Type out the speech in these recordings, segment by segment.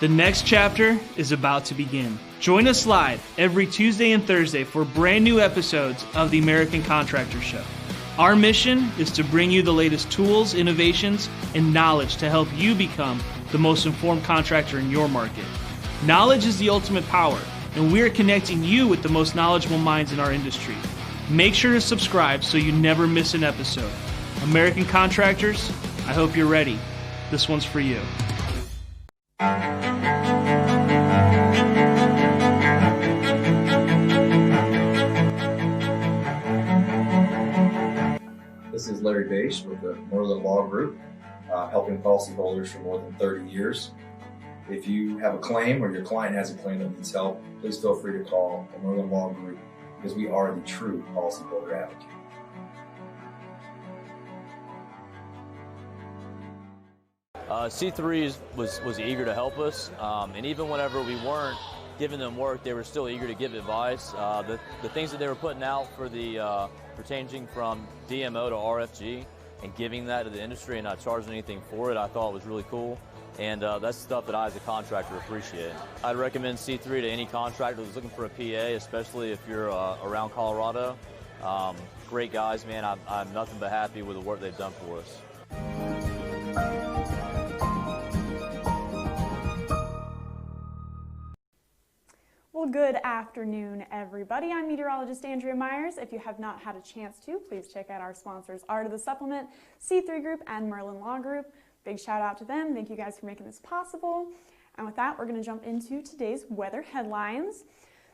The next chapter is about to begin. Join us live every Tuesday and Thursday for brand new episodes of the American Contractor Show. Our mission is to bring you the latest tools, innovations, and knowledge to help you become the most informed contractor in your market. Knowledge is the ultimate power, and we are connecting you with the most knowledgeable minds in our industry. Make sure to subscribe so you never miss an episode. American Contractors, I hope you're ready. This one's for you. This is Larry Bache with the Merlin Law Group, helping policyholders for more than 30 years. If you have a claim or your client has a claim that needs help, please feel free to call the Merlin Law Group because we are the true policyholder advocate. C3 was eager to help us, and even whenever we weren't giving them work, they were still eager to give advice. The things that they were putting out for for changing from DMO to RFG and giving that to the industry and not charging anything for it, I thought was really cool. And that's stuff that I, as a contractor, appreciate. I'd recommend C3 to any contractor who's looking for a PA, especially if you're around Colorado. Great guys, man. I'm nothing but happy with the work they've done for us. Well, good afternoon, everybody. I'm meteorologist Andrea Myers. If you have not had a chance to, please check out our sponsors, Art of the Supplement, C3 Group, and Merlin Law Group. Big shout out to them. Thank you guys for making this possible. And with that, we're going to jump into today's weather headlines.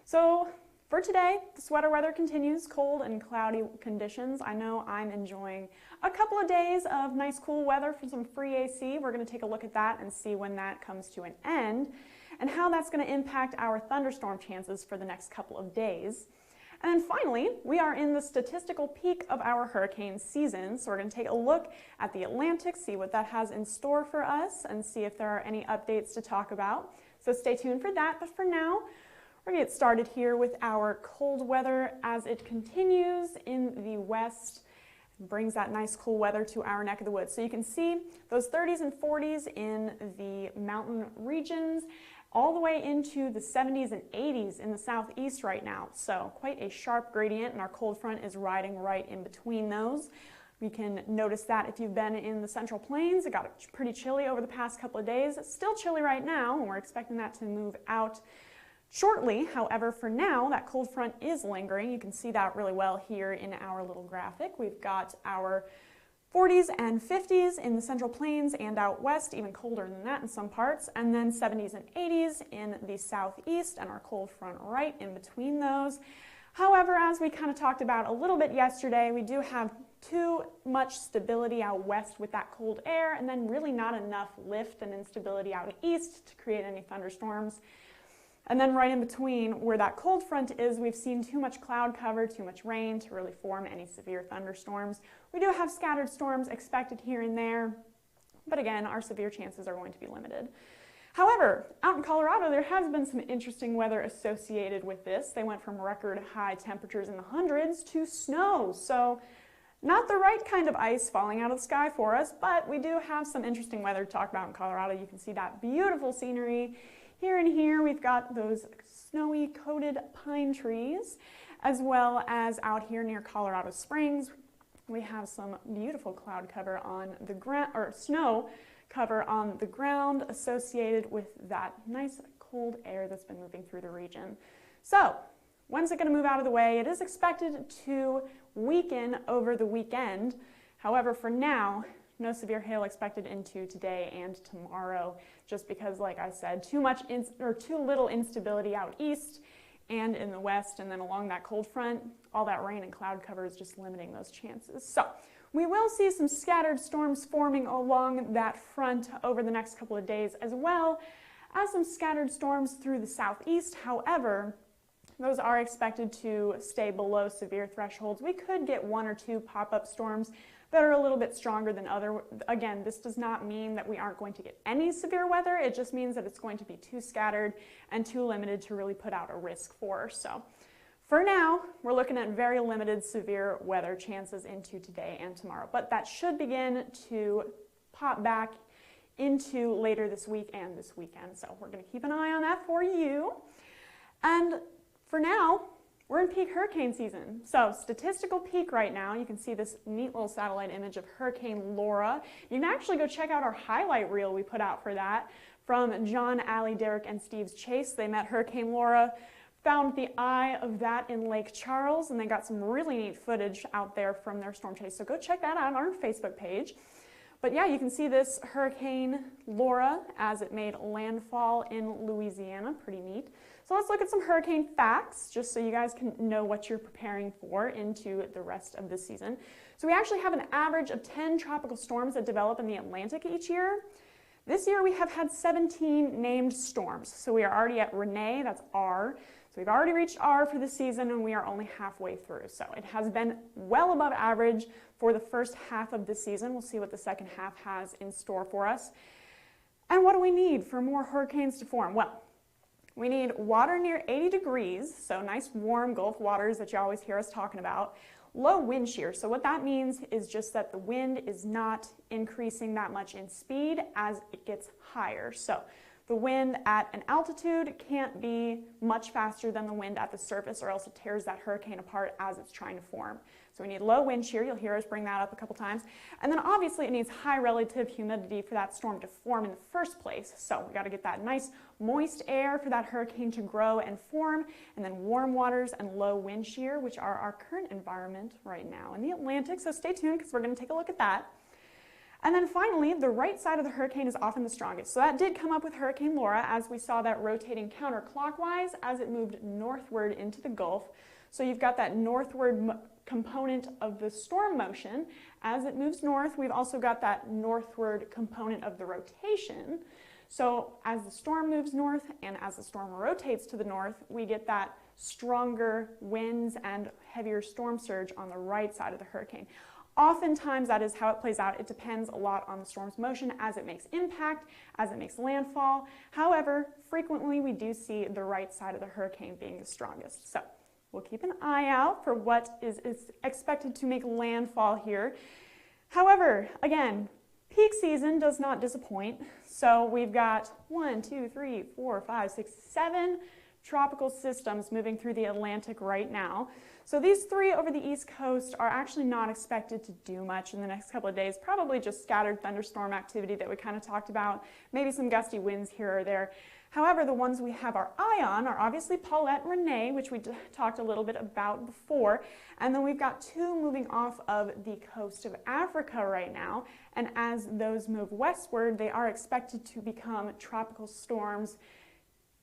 So for today, the sweater weather continues, cold and cloudy conditions. I know I'm enjoying a couple of days of nice cool weather for some free AC. We're going to take a look at that and see when that comes to an end and how that's going to impact our thunderstorm chances for the next couple of days. And then finally, we are in the statistical peak of our hurricane season, so we're going to take a look at the Atlantic, see what that has in store for us, and see if there are any updates to talk about. So stay tuned for that, but for now, we're going to get started here with our cold weather as it continues in the west. Brings that nice cool weather to our neck of the woods. So you can see those 30s and 40s in the mountain regions, all the way into the 70s and 80s in the southeast right now. So quite a sharp gradient, and our cold front is riding right in between those. We can notice that if you've been in the Central Plains, it got pretty chilly over the past couple of days. It's still chilly right now, and we're expecting that to move out shortly. However, for now, that cold front is lingering. You can see that really well here in our little graphic. We've got our 40s and 50s in the Central Plains and out west, even colder than that in some parts, and then 70s and 80s in the southeast, and our cold front right in between those. However, as we kind of talked about a little bit yesterday, we do have too much stability out west with that cold air, and then really not enough lift and instability out east to create any thunderstorms. And then right in between where that cold front is, we've seen too much cloud cover, too much rain to really form any severe thunderstorms. We do have scattered storms expected here and there, but again, our severe chances are going to be limited. However, out in Colorado, there has been some interesting weather associated with this. They went from record high temperatures in the hundreds to snow. So not the right kind of ice falling out of the sky for us, but we do have some interesting weather to talk about in Colorado. You can see that beautiful scenery. Here and here, we've got those snowy coated pine trees, as well as out here near Colorado Springs, we have some beautiful cloud cover on the ground, or snow cover on the ground associated with that nice cold air that's been moving through the region. So, when's it going to move out of the way? It is expected to weaken over the weekend. However, for now, no severe hail expected into today and tomorrow, just because, like I said, too little instability out east and in the west, and then along that cold front, all that rain and cloud cover is just limiting those chances. So we will see some scattered storms forming along that front over the next couple of days, as well as some scattered storms through the southeast. However, those are expected to stay below severe thresholds. We could get 1 or 2 pop-up storms that are a little bit stronger than other. Again, this does not mean that we aren't going to get any severe weather. It just means that it's going to be too scattered and too limited to really put out a risk for. So for now, we're looking at very limited severe weather chances into today and tomorrow, but that should begin to pop back into later this week and this weekend. So we're going to keep an eye on that for you. And for now, we're in peak hurricane season. So statistical peak right now, you can see this neat little satellite image of Hurricane Laura. You can actually go check out our highlight reel we put out for that from John, Allie, Derek, and Steve's Chase. They met Hurricane Laura, found the eye of that in Lake Charles, and they got some really neat footage out there from their storm chase. So go check that out on our Facebook page. But yeah, you can see this Hurricane Laura as it made landfall in Louisiana. Pretty neat. So let's look at some hurricane facts, just so you guys can know what you're preparing for into the rest of the season. So we actually have an average of 10 tropical storms that develop in the Atlantic each year. This year we have had 17 named storms. So we are already at Renee, that's R. So we've already reached R for the season, and we are only halfway through. So it has been well above average for the first half of the season. We'll see what the second half has in store for us. And what do we need for more hurricanes to form? Well, we need water near 80 degrees, so nice warm Gulf waters that you always hear us talking about. Low wind shear, so what that means is just that the wind is not increasing that much in speed as it gets higher. So the wind at an altitude can't be much faster than the wind at the surface, or else it tears that hurricane apart as it's trying to form. So we need low wind shear. You'll hear us bring that up a couple times. And then obviously it needs high relative humidity for that storm to form in the first place. So we got to get that nice moist air for that hurricane to grow and form, and then warm waters and low wind shear, which are our current environment right now in the Atlantic. So stay tuned, because we're going to take a look at that. And then finally, the right side of the hurricane is often the strongest. So that did come up with Hurricane Laura, as we saw that rotating counterclockwise as it moved northward into the Gulf. So you've got that northward component of the storm motion. As it moves north, we've also got that northward component of the rotation. So as the storm moves north and as the storm rotates to the north, we get that stronger winds and heavier storm surge on the right side of the hurricane. Oftentimes that is how it plays out. It depends a lot on the storm's motion as it makes impact, as it makes landfall. However, frequently we do see the right side of the hurricane being the strongest. So we'll keep an eye out for what is expected to make landfall here. However, again, peak season does not disappoint. So we've got 1, 2, 3, 4, 5, 6, 7 tropical systems moving through the Atlantic right now. So these 3 over the East Coast are actually not expected to do much in the next couple of days, probably just scattered thunderstorm activity that we kind of talked about, maybe some gusty winds here or there. However, the ones we have our eye on are obviously Paulette and Renee, which we talked a little bit about before, and then we've got 2 moving off of the coast of Africa right now, and as those move westward, they are expected to become tropical storms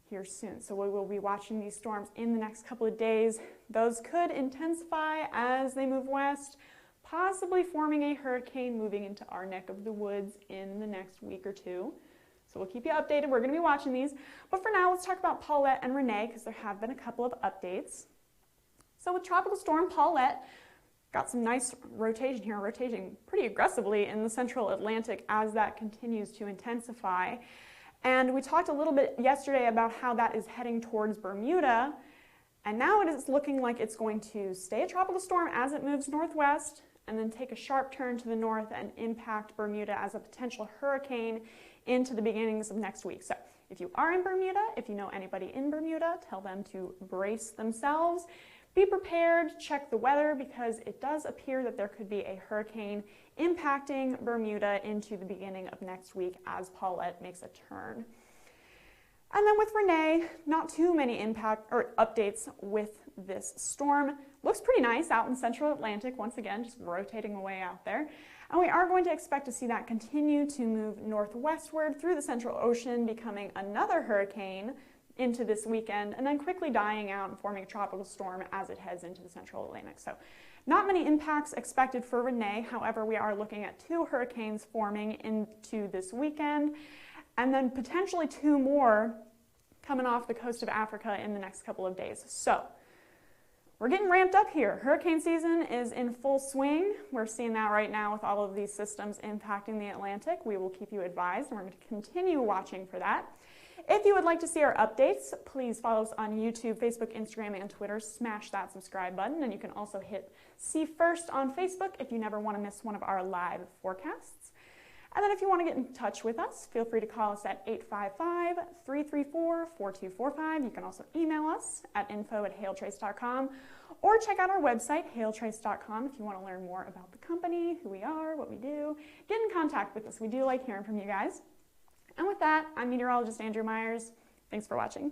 here soon. So we will be watching these storms in the next couple of days. Those could intensify as they move west, possibly forming a hurricane moving into our neck of the woods in the next week or 2. So we'll keep you updated. We're going to be watching these. But for now, let's talk about Paulette and Renee, because there have been a couple of updates. So with Tropical Storm Paulette, got some nice rotation here, rotating pretty aggressively in the central Atlantic as that continues to intensify. And we talked a little bit yesterday about how that is heading towards Bermuda, and now it is looking like it's going to stay a tropical storm as it moves northwest, and then take a sharp turn to the north and impact Bermuda as a potential hurricane into the beginnings of next week. So if you are in Bermuda, if you know anybody in Bermuda, tell them to brace themselves. Be prepared, check the weather, because it does appear that there could be a hurricane impacting Bermuda into the beginning of next week as Paulette makes a turn. And then with Renee, not too many impact or updates with this storm. Looks pretty nice out in central Atlantic, once again, just rotating away out there. And we are going to expect to see that continue to move northwestward through the Central Ocean, becoming another hurricane into this weekend, and then quickly dying out and forming a tropical storm as it heads into the Central Atlantic. So not many impacts expected for Renee. However, we are looking at 2 hurricanes forming into this weekend, and then potentially 2 more coming off the coast of Africa in the next couple of days. So we're getting ramped up here. Hurricane season is in full swing. We're seeing that right now with all of these systems impacting the Atlantic. We will keep you advised, and we're going to continue watching for that. If you would like to see our updates, please follow us on YouTube, Facebook, Instagram, and Twitter. Smash that subscribe button, and you can also hit See First on Facebook if you never want to miss one of our live forecasts. And then if you want to get in touch with us, feel free to call us at 855-334-4245. You can also email us at info@hailtrace.com or check out our website, hailtrace.com, if you want to learn more about the company, who we are, what we do. Get in contact with us. We do like hearing from you guys. And with that, I'm meteorologist Andrew Myers. Thanks for watching.